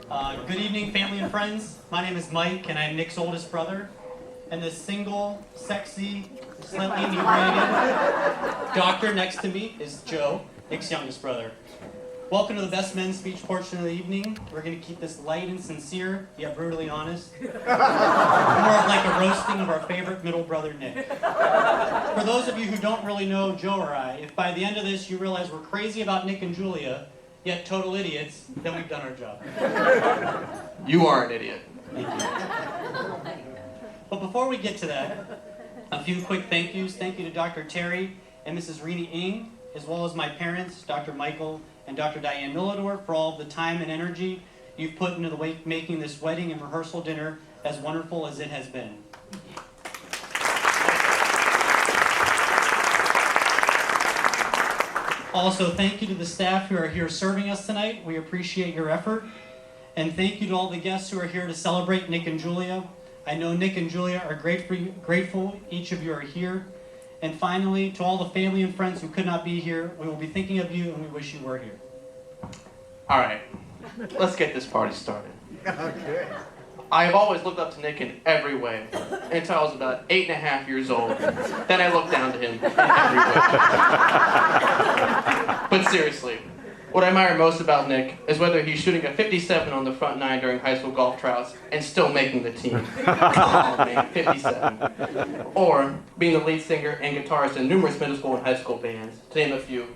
Good evening, family and friends. My name is Mike, and I'm Nick's oldest brother. And this single, sexy, slightly inebriated doctor next to me is Joe, Nick's youngest brother. Welcome to the best men's speech portion of the evening. We're going to keep this light and sincere, yet brutally honest. More of like a roasting of our favorite middle brother, Nick. For those of you who don't really know Joe or I, if by the end of this you realize we're crazy about Nick and Julia, yet total idiots, then we've done our job. You are an idiot. Thank you. But before we get to that, a few quick thank yous. Thank you to Dr. Terry and Mrs. Rini Ng, as well as my parents, Dr. Michael and Dr. Diane Millador, for all of the time and energy you've put into making this wedding and rehearsal dinner as wonderful as it has been. Also, thank you to the staff who are here serving us tonight. We appreciate your effort. And thank you to all the guests who are here to celebrate Nick and Julia. I know Nick and Julia are grateful each of you are here. And finally, to all the family and friends who could not be here, we will be thinking of you and we wish you were here. All right, let's get this party started. Okay. I have always looked up to Nick in every way until I was about 8.5 years old. Then I looked down to him in every way. But seriously, what I admire most about Nick is whether he's shooting a 57 on the front nine during high school golf tryouts and still making the team. Come on, man, 57. Or being the lead singer and guitarist in numerous middle school and high school bands, to name a few.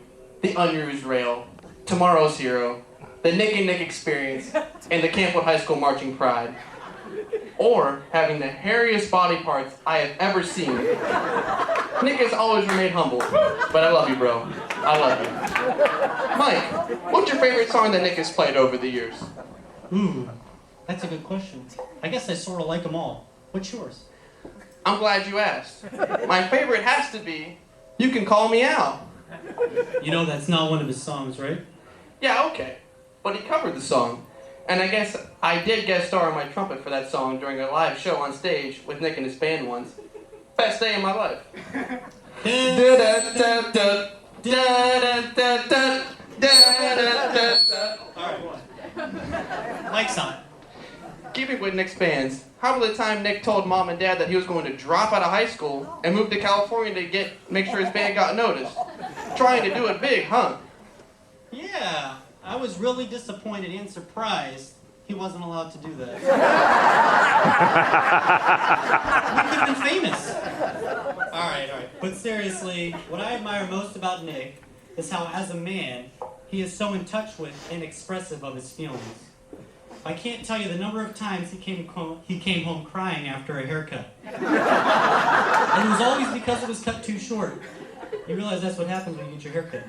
The Unused Rail, Tomorrow's Hero, the Nick and Nick Experience, and the Campbell High School Marching Pride. Or having the hairiest body parts I have ever seen. Nick has always remained humble, but I love you, bro. I love you. Mike, what's your favorite song that Nick has played over the years? Ooh, that's a good question. I guess I sort of like them all. What's yours? I'm glad you asked. My favorite has to be You Can Call Me Out. You know that's not one of his songs, right? Yeah, okay. But he covered the song. And I guess I did guest star on my trumpet for that song during a live show on stage with Nick and his band once. Best day of my life. Alright. Mike's on. Keeping with Nick's bands, how about the time Nick told mom and dad that he was going to drop out of high school and move to California to make sure his band got noticed? Trying to do it big, huh? Yeah, I was really disappointed and surprised he wasn't allowed to do that. We could have been famous. Alright. But seriously, what I admire most about Nick is how, as a man, he is so in touch with and expressive of his feelings. I can't tell you the number of times he came home crying after a haircut. And it was always because it was cut too short. You realize that's what happens when you get your hair cut.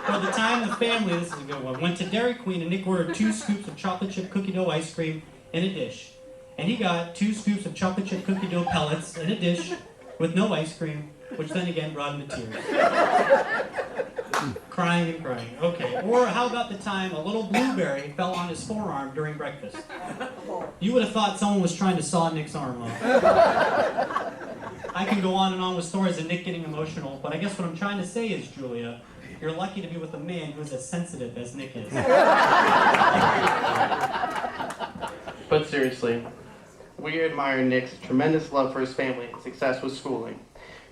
Well, the time the family, this is a good one, went to Dairy Queen and Nick ordered 2 scoops of chocolate chip cookie dough ice cream in a dish. And he got 2 scoops of chocolate chip cookie dough pellets in a dish with no ice cream, which then again brought him to tears. Crying and crying. Okay. Or how about the time a little blueberry fell on his forearm during breakfast? You would have thought someone was trying to saw Nick's arm off. I can go on and on with stories of Nick getting emotional, but I guess what I'm trying to say is, Julia, you're lucky to be with a man who is as sensitive as Nick is. But seriously, we admire Nick's tremendous love for his family and success with schooling.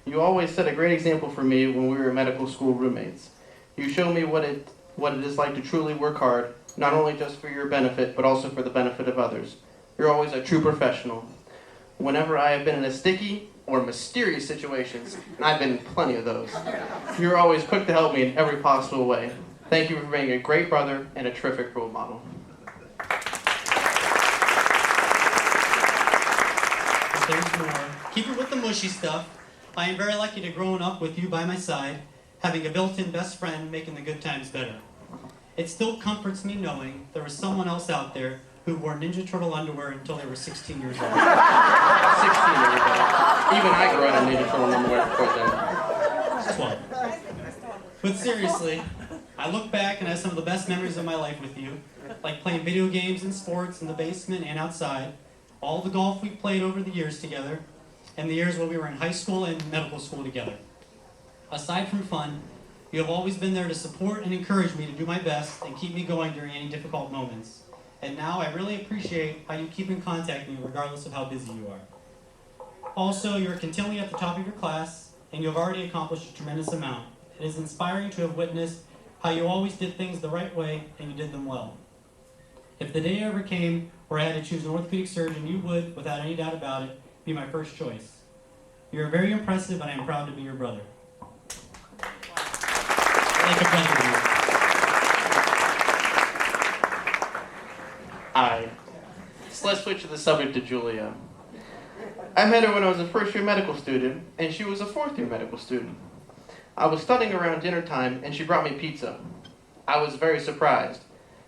You always set a great example for me when we were medical school roommates. You showed me what it is like to truly work hard, not only just for your benefit, but also for the benefit of others. You're always a true professional. Whenever I have been in a sticky or mysterious situations, and I've been in plenty of those, you're always quick to help me in every possible way. Thank you for being a great brother and a terrific role model. There's more. Keep it with the mushy stuff. I am very lucky to growing up with you by my side, having a built-in best friend making the good times better. It still comforts me knowing there was someone else out there who wore Ninja Turtle underwear until they were 16 years old. 16 years old. Even I grew out of Ninja Turtle underwear before then. 12. But seriously, I look back and I have some of the best memories of my life with you, like playing video games and sports in the basement and outside, all the golf we played over the years together, and the years when we were in high school and medical school together. Aside from fun, You have always been there to support and encourage me to do my best and keep me going during any difficult moments. And now I really appreciate how you keep in contact with me regardless of how busy you are. Also, you are continually at the top of your class, and you have already accomplished a tremendous amount. It is inspiring to have witnessed how you always did things the right way and you did them well. If the day ever came where I had to choose an orthopedic surgeon, you would, without any doubt about it, be my first choice. You are very impressive, and I am proud to be your brother. Like a brother to you. Aye. So let's switch to the subject of Julia. I met her when I was a first-year medical student, and she was a fourth-year medical student. I was studying around dinner time, and she brought me pizza. I was very surprised.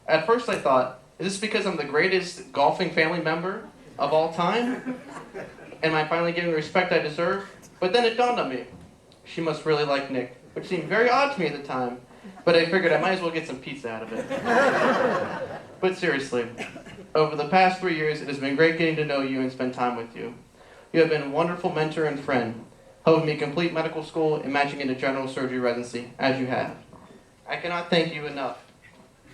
At first I thought, is this because I'm the greatest golfing family member of all time? Am I finally getting the respect I deserve? But then it dawned on me, she must really like Nick, which seemed very odd to me at the time, but I figured I might as well get some pizza out of it. But seriously, over the past 3 years, it has been great getting to know you and spend time with you. You have been a wonderful mentor and friend, helping me complete medical school and matching into general surgery residency, as you have. I cannot thank you enough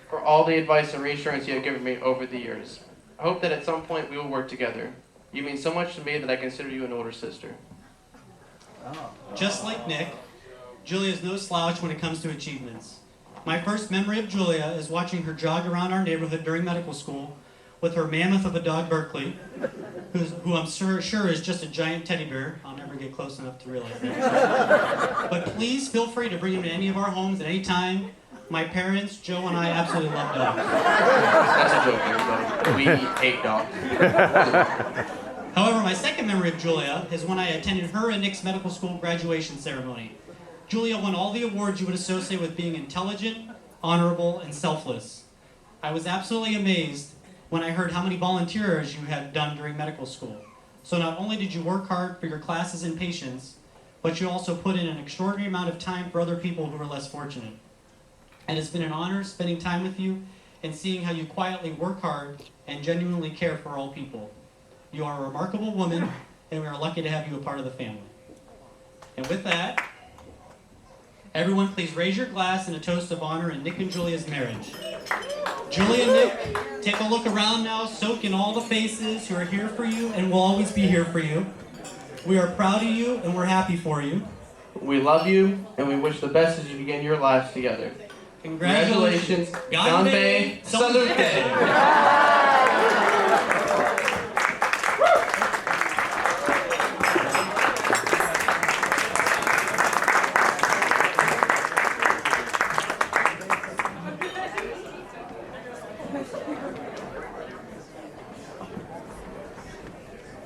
for all the advice and reassurance you have given me over the years. I hope that at some point we will work together. You mean so much to me that I consider you an older sister. Just like Nick, Julia is no slouch when it comes to achievements. My first memory of Julia is watching her jog around our neighborhood during medical school with her mammoth of a dog, Berkeley, who I'm sure is just a giant teddy bear. I'll never get close enough to realize that. But please feel free to bring him to any of our homes at any time. My parents, Joe, and I absolutely love dogs. That's a joke, everybody. We hate dogs. However, my second memory of Julia is when I attended her and Nick's medical school graduation ceremony. Julia won all the awards you would associate with being intelligent, honorable, and selfless. I was absolutely amazed when I heard how many volunteer hours you had done during medical school. So not only did you work hard for your classes and patients, but you also put in an extraordinary amount of time for other people who are less fortunate. And it's been an honor spending time with you and seeing how you quietly work hard and genuinely care for all people. You are a remarkable woman, and we are lucky to have you a part of the family. And with that, everyone please raise your glass in a toast of honor in Nick and Julia's marriage. Julia and Nick, take a look around now, soak in all the faces who are here for you and will always be here for you. We are proud of you and we're happy for you. We love you, and we wish the best as you begin your lives together. Congratulations. Ganbei Salute!